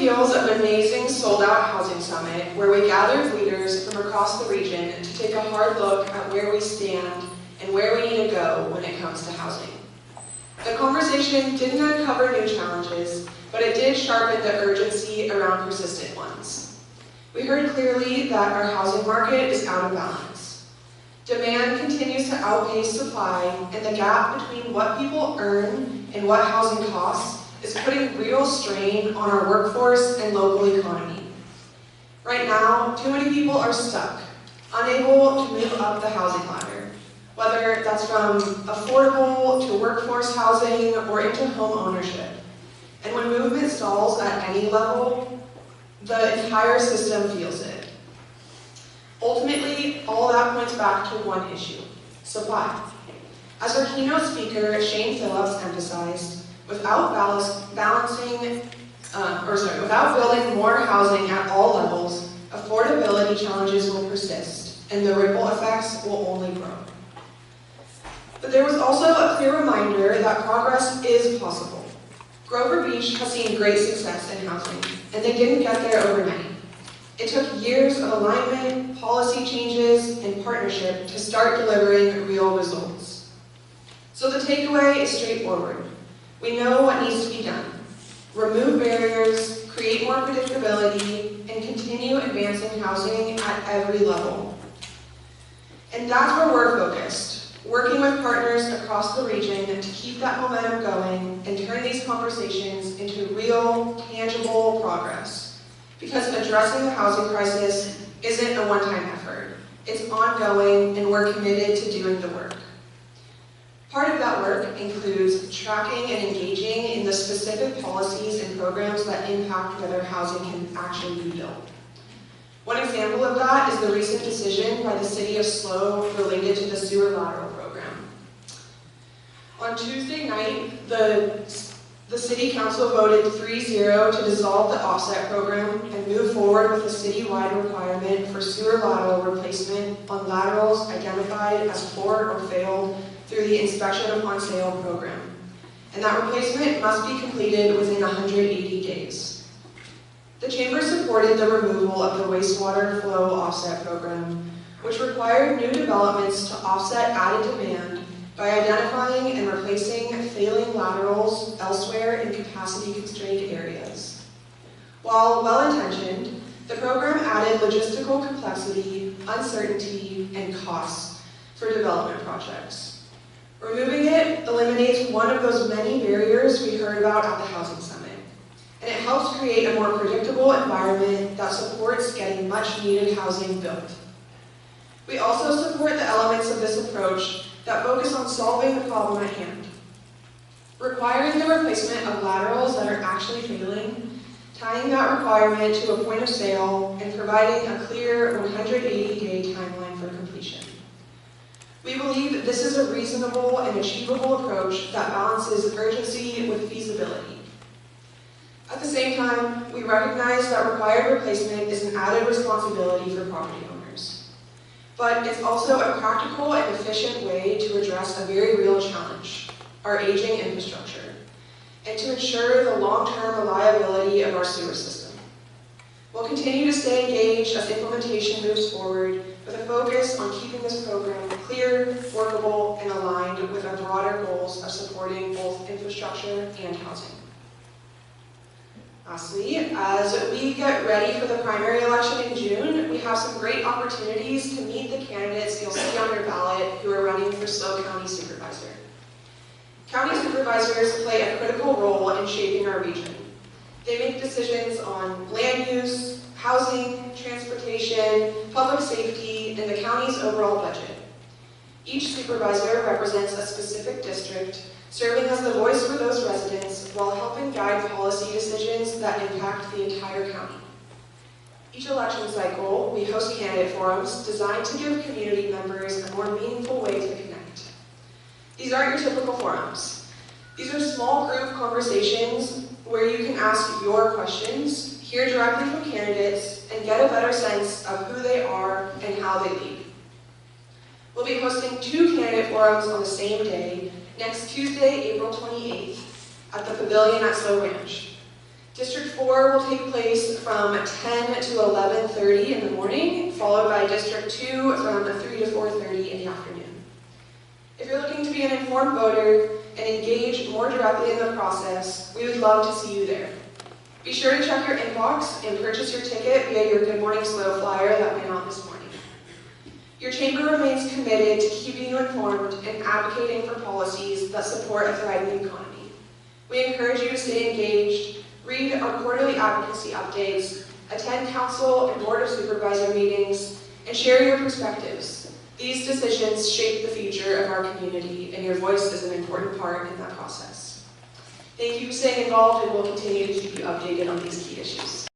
heels of an amazing sold-out housing summit where we gathered leaders from across the region to take a hard look at where we stand and where we need to go when it comes to housing. The conversation didn't uncover new challenges, but it did sharpen the urgency around persistent ones. We heard clearly that our housing market is out of balance. Demand continues to outpace supply, and the gap between what people earn and what housing costs is putting real strain on our workforce and local economy. Right now, too many people are stuck, unable to move up the housing ladder, whether that's from affordable to workforce housing or into home ownership. And when movement stalls at any level, the entire system feels it. Ultimately, all that points back to one issue: supply. As our keynote speaker, Shane Phillips, emphasized, without building more housing at all levels, affordability challenges will persist, and the ripple effects will only grow. But there was also a clear reminder that progress is possible. Grover Beach has seen great success in housing, and they didn't get there overnight. It took years of alignment, policy changes, and partnership to start delivering real results. So the takeaway is straightforward. We know what needs to be done. Remove barriers, create more predictability, and continue advancing housing at every level. And that's where we're focused, working with partners across the region to keep that momentum going and turn these conversations into real, tangible progress. Because addressing the housing crisis isn't a one-time effort. It's ongoing, and we're committed to doing the work. Part of that work includes tracking and engaging in the specific policies and programs that impact whether housing can actually be built. One example of that is the recent decision by the City of SLO related to the sewer lateral program. On Tuesday night, the City Council voted 3-0 to dissolve the offset program and move forward with a city-wide requirement for sewer lateral replacement on laterals identified as poor or failed through the Inspection Upon Sale program. And that replacement must be completed within 180 days. The Chamber supported the removal of the wastewater flow offset program, which required new developments to offset added demand by identifying and replacing failing laterals elsewhere in capacity-constrained areas. While well-intentioned, the program added logistical complexity, uncertainty, and costs for development projects. Removing it eliminates one of those many barriers we heard about at the Housing Summit, and it helps create a more predictable environment that supports getting much-needed housing built. We also support the elements of this approach that focus on solving the problem at hand. Requiring the replacement of laterals that are actually failing, tying that requirement to a point of sale, and providing a clear 180-day timeline for completion. We believe that this is a reasonable and achievable approach that balances urgency with feasibility. At the same time, we recognize that required replacement is an added responsibility for property owners. But it's also a practical and efficient way to address a very real challenge, our aging infrastructure, and to ensure the long-term reliability of our sewer system. We'll continue to stay engaged as implementation moves forward, with a focus on keeping this program clear, workable, and aligned with our broader goals of supporting both infrastructure and housing. Lastly, as we get ready for the primary election in June, we have some great opportunities to meet the candidates you'll see on your ballot who are running for SLO County Supervisor. County supervisors play a critical role in shaping our region. They make decisions on land use, housing, transportation, public safety, and the county's overall budget. Each supervisor represents a specific district, serving as the voice for those residents while helping guide policy decisions that impact the entire county. Each election cycle, we host candidate forums designed to give community members a more meaningful way to connect. These aren't your typical forums. These are small group conversations where you can ask your questions, hear directly from candidates, and get a better sense of who they are and how they lead. We'll be hosting 2 candidate forums on the same day, next Tuesday, April 28th, at the Pavilion at SLO Ranch. District 4 will take place from 10 to 11:30 in the morning, followed by District 2 from 3 to 4:30 in the afternoon. If you're looking to be an informed voter and engage more directly in the process, we would love to see you there. Be sure to check your inbox and purchase your ticket via your Good Morning SLO flyer that went out this morning. Your chamber remains committed to keeping you informed and advocating for policies that support a thriving economy. We encourage you to stay engaged, read our quarterly advocacy updates, attend council and board of supervisor meetings, and share your perspectives. These decisions shape the future of our community, and your voice is an important part in that process. Thank you for staying involved, and we'll continue to keep you updated on these key issues.